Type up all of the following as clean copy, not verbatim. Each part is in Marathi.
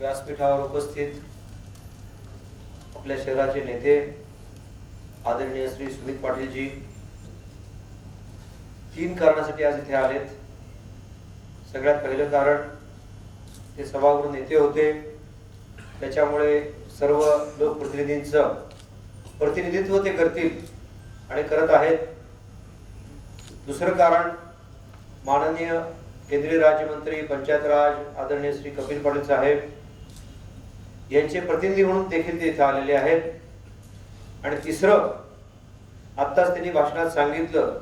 व्यासपीठावर उपस्थित आपल्या शहराचे नेते आदरणीय श्री सुमित पाटीलजी 3 कारणासाठी आज इथे आलेत। सगळ्यात पहिलं कारण ते सभागृह नेते होते, त्याच्यामुळे सर्व लोकप्रतिनिधींचं प्रतिनिधित्व ते करतील आणि करत आहेत। दुसरं कारण माननीय केंद्रीय राज्यमंत्री पंचायत राज आदरणीय श्री कपिल पाटील साहेब यांचे प्रतिनिधी म्हणून देखील ते इथे आलेले आहेत। आणि तिसरं, आत्ताच त्यांनी भाषणात सांगितलं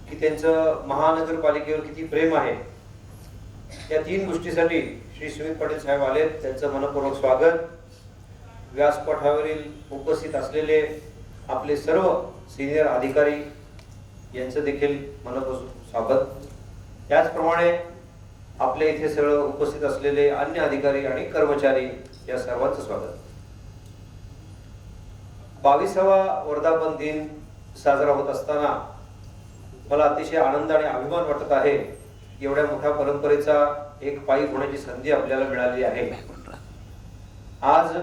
की त्यांचं महानगरपालिकेवर किती प्रेम आहे। या 3 गोष्टीसाठी श्री सुमित पाटील साहेब आलेत, त्यांचं मनपूर्वक स्वागत। व्यासपीठावरील उपस्थित असलेले आपले सर्व सिनियर अधिकारी यांचं देखील मनपूर्वक स्वागत। त्याचप्रमाणे आपल्या इथे सर्व उपस्थित असलेले अन्य अधिकारी आणि कर्मचारी या सर्वांचं स्वागत। 22वा वर्धापन दिन साजरा होत असताना मला अतिशय आनंद आणि अभिमान वाटत आहे। एवढ्या मोठ्या परंपरेचा एक पायी होण्याची संधी आपल्याला मिळाली आहे। आज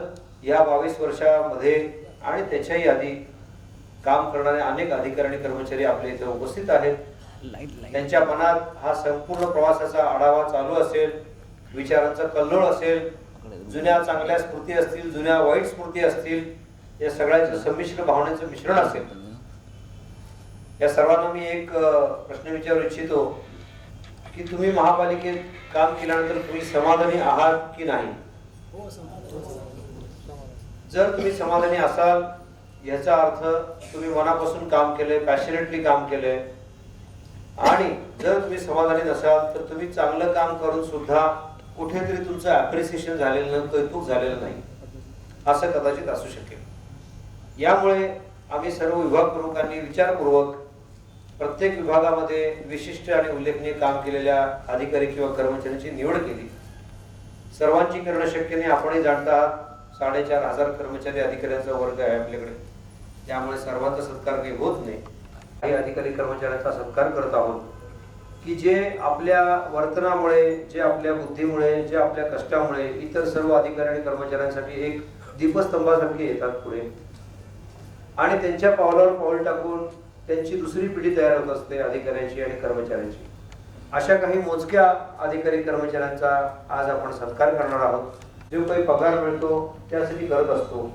या 22 वर्षामध्ये आणि त्याच्याही आधी काम करणारे अनेक अधिकारी आणि कर्मचारी आपल्या इथे उपस्थित आहेत। त्यांच्या मनात हा संपूर्ण प्रवासाचा आढावा चालू असेल, विचारांचा कल्लोळ असेल, जुन्या चांगल्या स्मृती असतील, जुन्या वाईट स्मृती असतील, या सगळ्याचं संमिश्र भावनेचं मिश्रण असेल। या सर्वांना मी एक प्रश्न विचारू इच्छितो की तुम्ही महापालिकेत काम केल्यानंतर तुम्ही समाधानी आहात की नाही? जर तुम्ही समाधानी असाल याचा अर्थ तुम्ही मनापासून काम केले, पॅशनेटली काम केले। आणि जर तुम्ही समाधानी नसाल तर तुम्ही चांगलं काम करून सुद्धा कुठेतरी तुमचं ॲप्रिसिएशन झालेलं नाही, कौतुक झालेलं नाही, असं कदाचित असू शकेल। यामुळे आम्ही सर्व विभाग प्रमुखांनी विचारपूर्वक प्रत्येक विभागामध्ये विशिष्ट आणि उल्लेखनीय काम केलेल्या अधिकारी किंवा कर्मचाऱ्यांची निवड केली। सर्वांची करणं शक्य नाही, आपणही जाणता आहात 4,500 कर्मचारी अधिकाऱ्यांचा वर्ग आहे आपल्याकडे, त्यामुळे सर्वांचा सत्कार काही होत नाही। काही अधिकारी कर्मचाऱ्यांचा सत्कार करत आहोत की जे आपल्या वर्तनामुळे, जे आपल्या बुद्धीमुळे, जे आपल्या कष्टामुळे इतर सर्व अधिकारी आणि कर्मचाऱ्यांसाठी एक दीपस्तंभासारखे येतात पुढे आणि त्यांच्या पावलावर पाऊल टाकून त्यांची दुसरी पिढी तयार होत असते अधिकाऱ्यांची आणि कर्मचाऱ्यांची। अशा काही मोजक्या अधिकारी कर्मचाऱ्यांचा आज आपण सत्कार करणार आहोत। जो काही पगार मिळतो त्यासाठी करत असतो,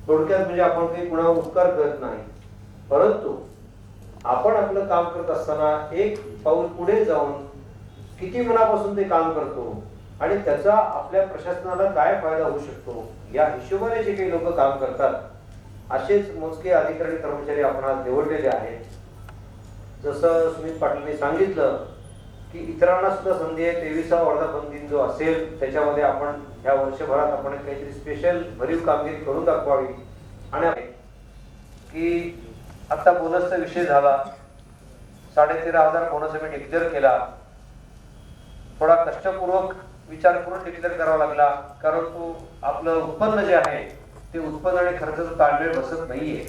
थोडक्यात म्हणजे आपण काही कुणावर उपकार करत नाही, परंतु आपण आपलं काम करत असताना एक पाऊल पुढे जाऊन किती मनापासून ते काम करतो आणि त्याचा आपल्या प्रशासनाला काय फायदा होऊ शकतो या हिशोबाने जे काही लोक काम करतात, असेच मोजके अधिकारी कर्मचारी आपण आज निवडलेले आहेत। जसं सुमित पाटीलने सांगितलं की इतरांना सुद्धा संधी आहे। 23वा वर्धापन दिन जो असेल त्याच्यामध्ये आपण ह्या वर्षभरात आपण काहीतरी स्पेशल भरीव कामगिरी करून दाखवावी। आणि की आता बोनसचा विषय झाला, 13,500 बोनस मी डिक्लेअर केला। थोडा कष्टपूर्वक विचार करून डिक्लेअर करावा लागला, कारण तो आपलं उत्पन्न जे आहे ते उत्पन्न आणि खर्चाचा ताळमेळ बसत नाहीये।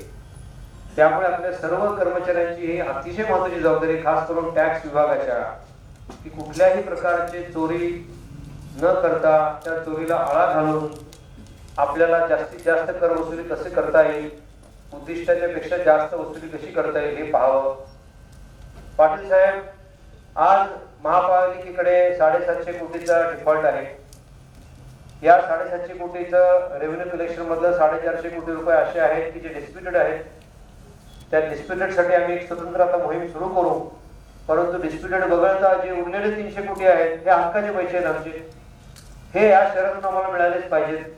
त्यामुळे आपल्या सर्व कर्मचाऱ्यांची ही अतिशय महत्त्वाची जबाबदारी, खास करून टॅक्स विभागाच्या, की कुठल्याही प्रकारची चोरी न करता त्या चोरीला आळा घालून आपल्याला जास्तीत जास्त कर वसुली कसे करता येईल, उद्दिष्टाच्या पेक्षा जास्त वसुली कशी करता येईल हे पाहावं। पाटील साहेब, आज महापालिकेकडे 750 कोटीचा डिफॉल्ट आहे। या 750 कोटीचं रेव्हेन्यू कलेक्शन मधलं 450 कोटी रुपये असे आहेत की जे डिस्प्युटेड आहेत। त्या डिस्प्युटेड साठी आम्ही एक स्वतंत्र आता मोहीम सुरू करू, परंतु डिस्प्युटेड वगळता जे उरलेले 300 कोटी आहेत हे हक्काचे पैसे आहेत आमचे, हे या शहरातून आम्हाला मिळालेच पाहिजेत।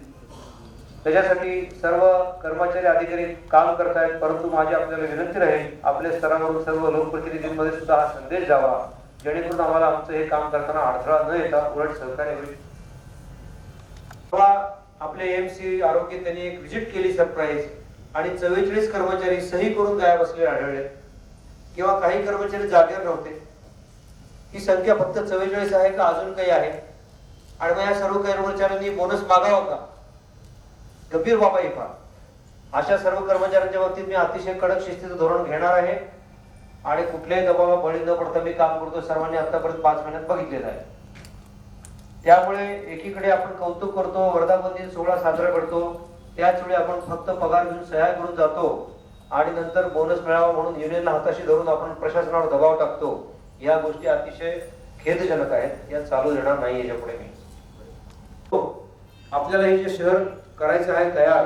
त्याच्यासाठी सर्व कर्मचारी अधिकारी काम करतायत, परंतु माझी आपल्याला विनंती राहील आपल्या स्तरावरून सर्व लोकप्रतिनिधींमध्ये सुद्धा हा संदेश जावा, जेणेकरून आम्हाला आमचं हे काम करताना अडथळा न येता उलट सहकार्य होईल। आपले एमसी आरोग्य त्यांनी एक व्हिजिट केली सरप्राईज, आणि 44 कर्मचारी सही करून गायब असलेले आढळले किंवा काही कर्मचारी जागेवर नव्हते। ही संख्या फक्त 44 आहे का अजून काही आहे? आणि मग या सर्व कर्मचाऱ्यांनी बोनस मागावा का? गंभीर बाबा ही फार। अशा सर्व कर्मचाऱ्यांच्या बाबतीत मी अतिशय कडक शिस्तीचं धोरण घेणार आहे आणि कुठल्याही दबावाला बळी न पडता मी काम करतो। सर्वांनी आतापर्यंत 5 महिन्यात बघितलेलं आहे। त्यामुळे एकीकडे आपण कौतुक करतो, वर्धापन दिन सोहळा साजरा करतो, त्याच वेळी आपण फक्त पगार घेऊन सह्या करून जातो आणि नंतर बोनस मिळावा म्हणून युनियनला हाताशी धरून आपण प्रशासनावर दबाव टाकतो. या गोष्टी अतिशय खेदजनक आहेत. या चालू देणार नाही याच्यापुढे मी. आपल्याला हे जे शहर करायचं आहे तयार,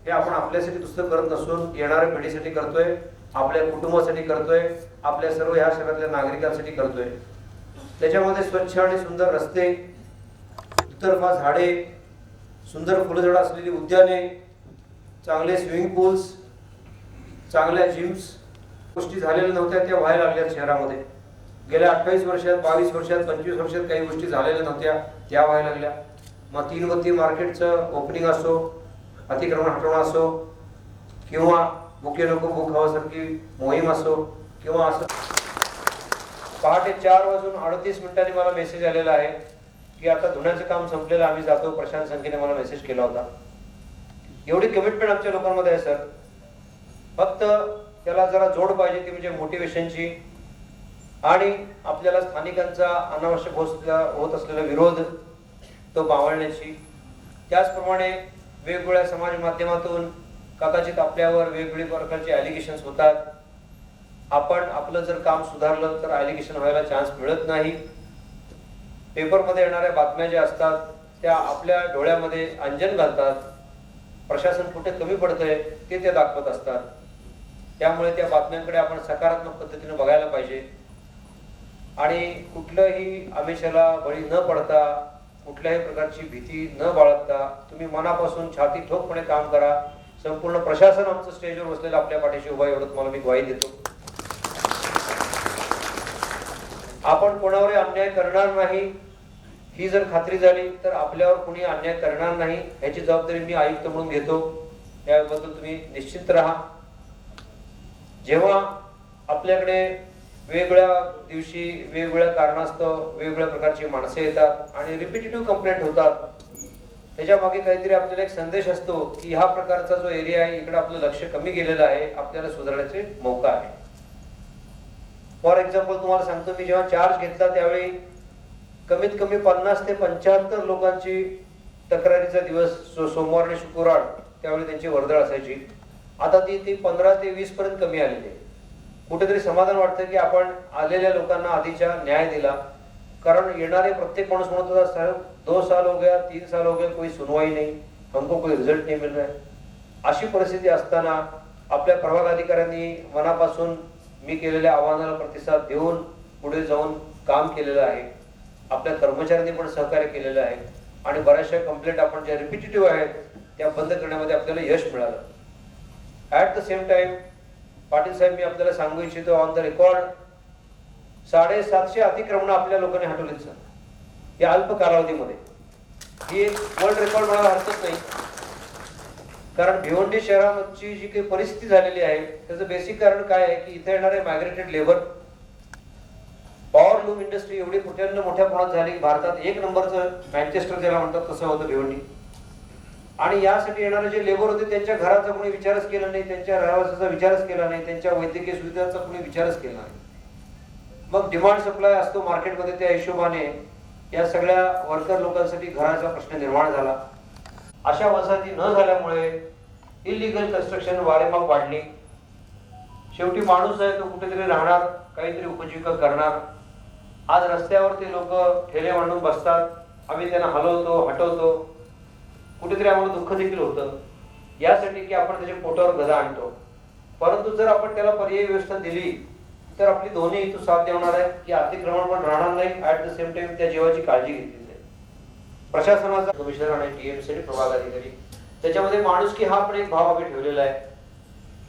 हे आपण आपल्यासाठी दुसरं करत नसून येणाऱ्या पिढीसाठी करतोय, आपल्या कुटुंबासाठी करतोय, आपल्या सर्व ह्या शहरातल्या नागरिकांसाठी करतोय. त्याच्यामध्ये स्वच्छ आणि सुंदर रस्ते, दुतर्फा झाडे, सुंदर फुलझाडं असलेली उद्याने, चांगले स्विमिंग पूल्स, चांगल्या जिम्स, गोष्टी झालेल्या नव्हत्या त्या व्हायला लागल्या शहरामध्ये. गेल्या 28 वर्षात, 22 वर्षात, 25 वर्षात काही गोष्टी झालेल्या नव्हत्या त्या व्हायला लागल्या. मग 3 गती मार्केटचं ओपनिंग असो, अतिक्रमण हटवणं असो, किंवा भुके नको भूक हवासारखी मोहीम असो, किंवा असं पहाटे 4:38 मला मेसेज आलेला आहे की आता धुण्याचं काम संपलेलं, आम्ही जातो. प्रशांत संख्येने मला मेसेज केला होता. एवढी कमिटमेंट आमच्या लोकांमध्ये आहे सर. फक्त त्याला जरा जोड पाहिजे, ती म्हणजे मोटिवेशनची आणि आपल्याला स्थानिकांचा अनावश्यक होत असलेला विरोध तो मावळण्याची. त्याचप्रमाणे वेगवेगळ्या समाज माध्यमातून कदाचित आपल्यावर वेगवेगळी प्रकारचे ॲलिगेशन्स होतात. आपण आपलं जर काम सुधारलं तर ॲलिगेशन व्हायला चान्स मिळत नाही. पेपरमध्ये येणाऱ्या बातम्या ज्या असतात त्या आपल्या डोळ्यामध्ये अंजन घालतात. प्रशासन कुठे कमी पडतंय ते दाखवत असतात. त्यामुळे त्या बातम्यांकडे आपण सकारात्मक पद्धतीने बघायला पाहिजे आणि कुठलंही आमिषाला बळी न पडता, कुठल्याही प्रकारची भीती न बाळगता तुम्ही मनापासून छाती ठोकपणे काम करा. संपूर्ण प्रशासन आमचं स्टेजवर बसलेलं आपल्या पाठीशी उभा, एवढं तुम्हाला मी ग्वाही देतो. आपण कोणावर अन्याय करणार नाही ही जर खात्री झाली तर आपल्यावर कोणी अन्याय करणार नाही याची जबाबदारी मी आयुक्त म्हणून घेतो. याबद्दल तुम्ही निश्चिंत राहा. जेव्हा आपल्याकडे वेगवेगळ्या दिवशी वेगवेगळ्या कारणास्तव वेगवेगळ्या प्रकारची माणसं येतात आणि रिपिटेटिव्ह कंप्लेंट होतात, त्याच्या मागे काहीतरी आपल्याला एक संदेश असतो की ह्या प्रकारचा जो एरिया आहे इकडे आपलं लक्ष कमी गेलेलं आहे, आपल्याला सुधारण्याचे मौका आहे. फॉर एक्झाम्पल तुम्हाला सांगतो, मी जेव्हा चार्ज घेतला त्यावेळी कमीत कमी 50 ते 75 लोकांची तक्रारीचा दिवस सोमवार आणि शुक्रवार त्यावेळी त्यांची वर्दळ असायची. आता ती 15 ते 20 पर्यंत कमी आलेली आहे. कुठेतरी समाधान वाटतं की आपण आलेल्या लोकांना आधीच्या न्याय दिला. कारण येणारे प्रत्येक माणूस म्हणत होता, साहेब 2 साल हो गया, 3 साल हो गया, कोई सुनवाई नहीं, हमको कोई रिजल्ट नहीं मिल रहा है. अशी परिस्थिती असताना आपल्या प्रभाग अधिकाऱ्यांनी मनापासून मी केलेल्या आव्हानाला प्रतिसाद देऊन पुढे जाऊन काम केलेलं आहे. आपल्या कर्मचाऱ्यांनी पण सहकार्य केलेलं आहे आणि बऱ्याचशा कंप्लेंट आपण ज्या रिपिटेटिव्ह आहेत त्या बंद करण्यामध्ये आपल्याला यश मिळालं. At the same time Patil साहेब, मी आपल्याला सांगू इच्छितो ऑन द रेकॉर्ड 750 अतिक्रमण आपल्या लोकांनी हटवलीत सर या अल्प कालावधीमध्ये. ही एक वर्ल्ड रेकॉर्ड म्हणायला हरकत नाही. कारण भिवंडी शहराची जी काही परिस्थिती झालेली आहे त्याचं बेसिक कारण काय आहे की इथे येणारे migrated labour, power loom industry एवढी मोठ्या प्रमाणात झाली. भारतात 1 नंबरचं मँचेस्टर ज्याला म्हणतात तसं होतं भिवंडी. आणि यासाठी येणारे जे लेबर होते त्यांच्या घराचा कोणी विचारच केला नाही, त्यांच्या रहिवासाचा विचारच केला नाही, त्यांच्या वैद्यकीय सुविधांचा कोणी विचारच केला नाही. मग डिमांड सप्लाय असतो मार्केटमध्ये, त्या हिशोबाने या सगळ्या वर्कर लोकांसाठी घराचा प्रश्न निर्माण झाला. अशा वसाहती न झाल्यामुळे इलिगल कन्स्ट्रक्शन वारेमाप वाढली. शेवटी माणूस आहे तो कुठेतरी राहणार, काहीतरी उपजीविका करणार. आज रस्त्यावर ते लोक ठेले मांडून बसतात, आम्ही त्यांना हलवतो हटवतो. कुठेतरी आम्हाला दुःख देखील होतं यासाठी की आपण त्याच्या पोटावर गदा आणतो. परंतु जर आपण त्याला पर्यायी व्यवस्था दिली तर आपली दोन्ही हेतू साध्य होणार आहे की अतिक्रमण पण राहणार नाही, ऍट द सेम टाइम त्या जीवाची काळजी घेतली जाईल. प्रशासनाचा कमिशनर आणि टीएमसी प्रभाग अधिकारी त्याच्यामध्ये माणुसकी हा पण एक भाव आम्ही ठेवलेला आहे.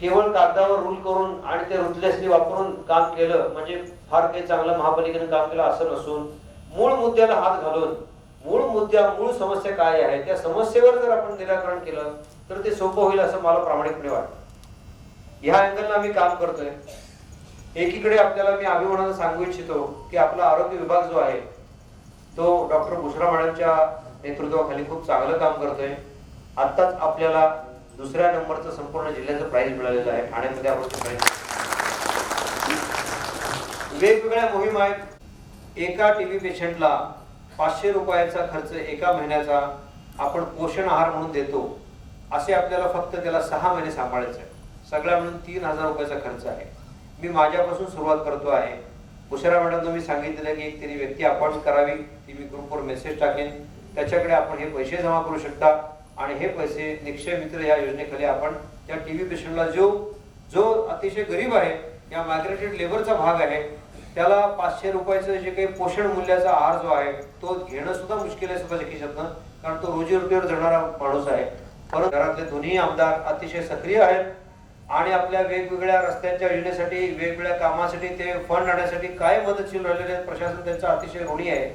केवळ कागदावर रूल करून आणि ते रुथलेसली वापरून काम केलं म्हणजे फार काही चांगलं महापालिकेने काम केलं असं नसून, मूळ मुद्द्याला हात घालून मूळ समस्या काय आहे त्या समस्येवर जर आपण निराकरण केलं तर ते सोपं होईल असं मला प्रामाणिकपणे वाटतं. ह्या अँगलला आम्ही काम करतोय. एकीकडे आपल्याला मी अभिमानानं सांगू इच्छितो की आपला आरोग्य विभाग जो आहे तो डॉक्टर बुशरा मॅडमच्या नेतृत्वाखाली खूप चांगलं काम करतोय. आत्ताच आपल्याला 2ऱ्या नंबरचं संपूर्ण जिल्ह्याचं प्राइज मिळालेलं आहे. ठाण्यामध्ये आपण वेगवेगळ्या मोहीम आहेत. एका टीबी पेशंटला 500 रुपयाचा खर्च एका महिन्याचा आपण पोषण आहार म्हणून देतो, असे आपल्याला फक्त त्याला 6 महिने सांभाळायचं आहे. सगळा मिळून 3000 रुपयाचा खर्च आहे. मी माझ्यापासून सुरुवात करतो आहे. बुशरा मॅडमला मी सांगितलेलं की एक तरी व्यक्ती अपॉइंट करावी, ती मी ग्रुपवर मेसेज टाकेन, त्याच्याकडे आपण हे पैसे जमा करू शकता आणि हे पैसे निक्षय मित्र या योजनेखाली आपण त्या टीबी पेशंटला जो अतिशय गरीब आहे, या मायग्रेटेड लेबरचा भाग आहे, त्याला 500 रुपयाचं जे काही पोषण मूल्याचा आहार जो आहे तो घेणं सुद्धा मुश्किल आहे स्वतःच्या खिशातनं, कारण तो रोजीरोटीवर जगणारा माणूस आहे. परंतु घरातले दोन्ही आमदार अतिशय सक्रिय आहेत आणि आपल्या वेगवेगळ्या रस्त्यांच्या योजनेसाठी, वेगवेगळ्या कामासाठी ते फंड आणण्यासाठी काय मदतशील राहिलेले आहेत. प्रशासन त्यांचा अतिशय ऋणी आहे,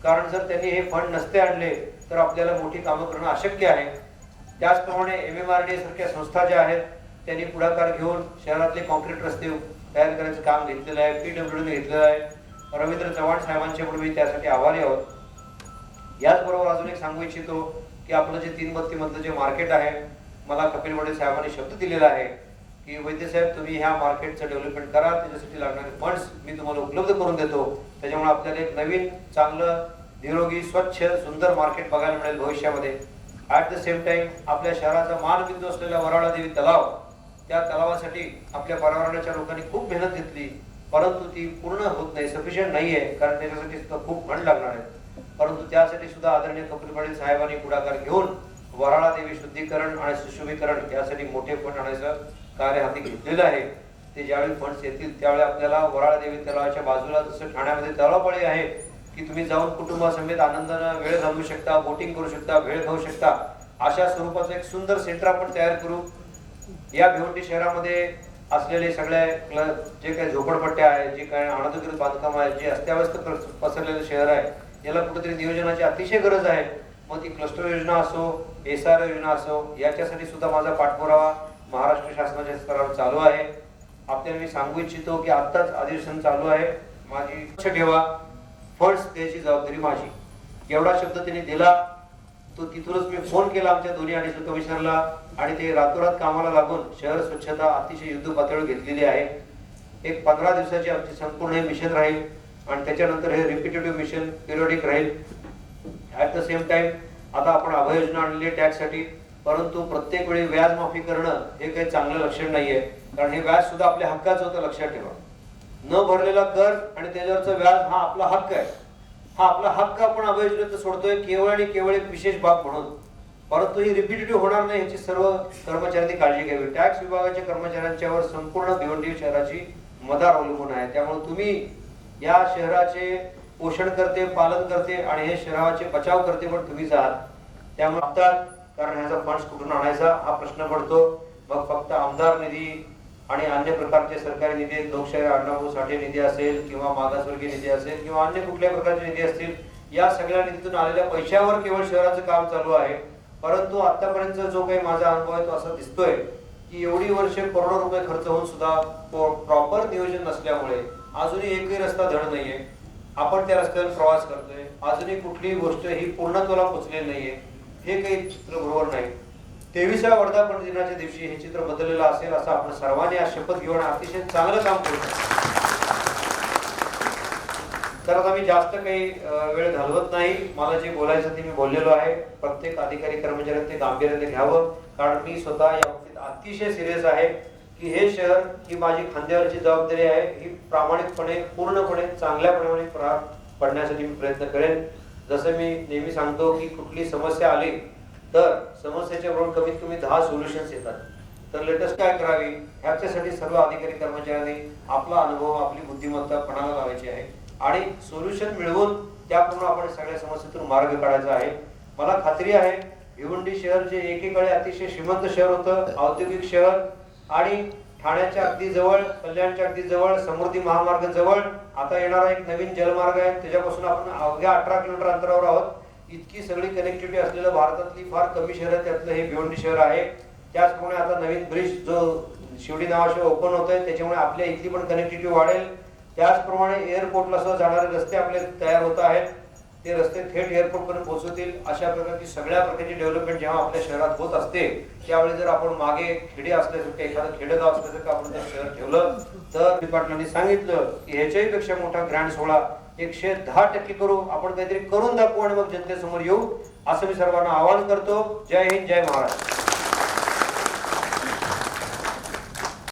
कारण जर त्यांनी हे फंड नसते आणले तर आपल्याला मोठी कामं करणं अशक्य आहे. त्याचप्रमाणे MMRDA सारख्या संस्था ज्या आहेत त्यांनी पुढाकार घेऊन शहरातले कॉन्क्रीट रस्ते तयार करायचं काम घेतलेलं आहे, PWDने घेतलेलं आहे. रवींद्र चव्हाण साहेबांचे पण मी त्यासाठी आभारी आहोत. याचबरोबर अजून एक सांगू इच्छितो की आपलं जे 3 बत्ती मधलं जे मार्केट आहे, मला कपिल वडे साहेबांनी शब्द दिलेला आहे की वैद्य साहेब तुम्ही ह्या मार्केटचं डेव्हलपमेंट करा, त्याच्यासाठी लागणारे फंड्स मी तुम्हाला उपलब्ध करून देतो. त्याच्यामुळे आपल्याला एक नवीन चांगलं निरोगी स्वच्छ सुंदर मार्केट बघायला मिळेल भविष्यामध्ये. ॲट द सेम टाइम आपल्या शहराचा मानबिंदू असलेला वराळा देवी तलाव, त्या तलावासाठी आपल्या पर्यावरणाच्या लोकांनी खूप मेहनत घेतली, परंतु ती पूर्ण होत नाही, सफिशियंट नाही आहे, कारण त्याच्यासाठी सुद्धा खूप फंड लागणार आहेत. परंतु त्यासाठी सुद्धा आदरणीय कपिल पाटील साहेबांनी पुढाकार घेऊन वराळा देवी शुद्धीकरण आणि सुशोभीकरण यासाठी मोठे फंड आणायचं कार्य हाती घेतलेलं आहे. ते ज्यावेळी फंड्स येतील त्यावेळी आपल्याला वराळा देवी तलावाच्या बाजूला जसं ठाण्यामध्ये तलावपाळी आहे की तुम्ही जाऊन कुटुंबासमेत आनंदानं वेळ घालवू शकता, बोटिंग करू शकता, भेळ खाऊ शकता, अशा स्वरूपाचं एक सुंदर सेंटर आपण तयार करू. या भिवंडी शहरामध्ये असलेले सगळे जे काही झोपडपट्ट्या आहेत, जे काही अनधिकृत बांधकाम आहे, जे अस्ताव्यस्त पसरलेलं शहर आहे, याला कुठेतरी नियोजनाची अतिशय गरज आहे. मग ती क्लस्टर योजना असो, SR योजना असो, याच्यासाठी सुद्धा माझा पाठपुरावा महाराष्ट्र शासनाच्या स्तरावर चालू आहे. आपल्याला मी सांगू इच्छितो की आत्ताच अधिवेशन चालू आहे. माझी लक्ष ठेवा, फंड्स द्यायची जबाबदारी माझी. एवढा शब्द त्यांनी दिला, तो तिथूनच मी फोन केला आमच्या दोन्ही ॲडिशनल कमिशनरला आणि ते रातोरात कामाला लागून शहर स्वच्छता अतिशय युद्ध पातळीवर घेतलेली आहे. एक 15 दिवसाची आमची संपूर्ण हे मिशन राहील आणि त्याच्यानंतर हे रिपिटेटिव्ह मिशन पिरियडिक राहील. ॲट द सेम टाइम आता आपण अभय योजना आणलेली आहे टॅक्ससाठी, परंतु प्रत्येक वेळी व्याज माफी करणं हे काही चांगलं लक्षण नाहीये, कारण हे व्याज सुद्धा आपल्या हक्काचं होतं. लक्षात ठेवा, न भरलेला कर आणि त्याच्यावरचं व्याज हा आपला हक्क आहे. हा आपला हक्क आपण अभय योजनेत सोडतोय केवळ आणि केवळ एक विशेष बाब म्हणून, परंतु ही रिपिटेटिव्ह होणार नाही याची सर्व कर्मचाऱ्यांनी काळजी घ्यावी. टॅक्स विभागाच्या कर्मचाऱ्यांच्यावर संपूर्ण भिवंडी शहराची मदार अवलंबून आहे. त्यामुळे तुम्ही या शहराचे पोषण करते, पालन करते आणि हे शहराचे बचाव करते पण तुम्हीच आहात. त्यामुळे आता कारण ह्याचा फंड्स कुठून आणायचा हा प्रश्न पडतो. मग फक्त आमदार निधी आणि अन्य प्रकारचे सरकारी निधी, लोकशाही अण्णाभाऊ साठे निधी असेल किंवा मागासवर्गीय निधी असेल किंवा अन्य कुठल्या प्रकारचे निधी असतील, या सगळ्या निधीतून आलेल्या पैशावर केवळ शहराचं काम चालू आहे. परंतु आतापर्यंत जो काही माझा अनुभव आहे तो असा दिसतोय की एवढी वर्षे करोडो रुपये खर्च होऊन सुद्धा प्रॉपर नियोजन नसल्यामुळे अजूनही एकही रस्ता धड नाहीये. आपण त्या रस्त्यावर प्रवास करतोय, अजूनही कुठलीही गोष्ट ही पूर्णत्वाला पोहोचलेली नाहीये. हे काही चित्र बरोबर नाही. 23व्या वर्धापन दिनाच्या दिवशी हे चित्र बदललेलं असेल असं आपण सर्वांनी आज शपथ घेऊन अतिशय चांगलं काम करू. तर आता मी जास्त काही वेळ घालवत नाही. मला जे बोलायचं ते मी बोललेलो आहे. प्रत्येक अधिकारी कर्मचाऱ्यांनी ते गांभीर्याने घ्यावं, कारण मी स्वतः या बाबतीत अतिशय सिरियस आहे की हे शहर ही माझी खांद्यावरची जबाबदारी आहे. ही प्रामाणिकपणे पूर्णपणे चांगल्याप्रमाणे पार पडण्यासाठी मी प्रयत्न करेन. जसं मी नेहमी सांगतो की कुठली समस्या आली तर समस्येच्या बरोबर कमीत कमी 10 सोल्युशन्स येतात. तर लेटेस्ट काय करावी ह्याच्यासाठी सर्व अधिकारी कर्मचाऱ्यांनी आपला अनुभव, आपली बुद्धिमत्ता पणाला लावायची आहे आणि सोल्युशन मिळवून त्याप्रमाणे आपण सगळ्या समस्येतून मार्ग काढायचा आहे. मला खात्री आहे भिवंडी शहर जे एकेकाळी अतिशय श्रीमंत शहर होतं, औद्योगिक शहर आणि ठाण्याच्या अगदी जवळ, कल्याणच्या अगदी जवळ, समृद्धी महामार्ग जवळ आता येणारा एक नवीन जलमार्ग आहे, त्याच्यापासून आपण अवघ्या 18 किलोमीटर अंतरावर आहोत. इतकी सगळी कनेक्टिव्हिटी असलेलं भारतातली फार कमी शहर त्यातलं हे भिवंडी शहर आहे. त्याचप्रमाणे आता नवीन ब्रिज जो शिवडी नावाशिवाय ओपन होत आहे त्याच्यामुळे आपल्या इथली पण कनेक्टिव्हिटी वाढेल. त्याचप्रमाणे एअरपोर्टला सह जाणारे रस्ते आपले तयार होत आहेत, ते रस्ते थेट एअरपोर्ट पर्यंत पोहोचवतील. अशा प्रकारची सगळ्या प्रकारची डेव्हलपमेंट जेव्हा आपल्या शहरात होत असते त्यावेळी जर आपण मागे खेडे असल्यासारखं एखादं खेडेगाव असल्यासारखं आपण जर शहर ठेवलं तर पाटलांनी सांगितलं की ह्याच्याही पेक्षा मोठा ग्रँड सोहळा 110% करू, आपण काहीतरी करून दाखवू आणि मग जनतेसमोर येऊ असं मी सर्वांना आवाहन करतो. जय हिंद, जय महाराष्ट्र.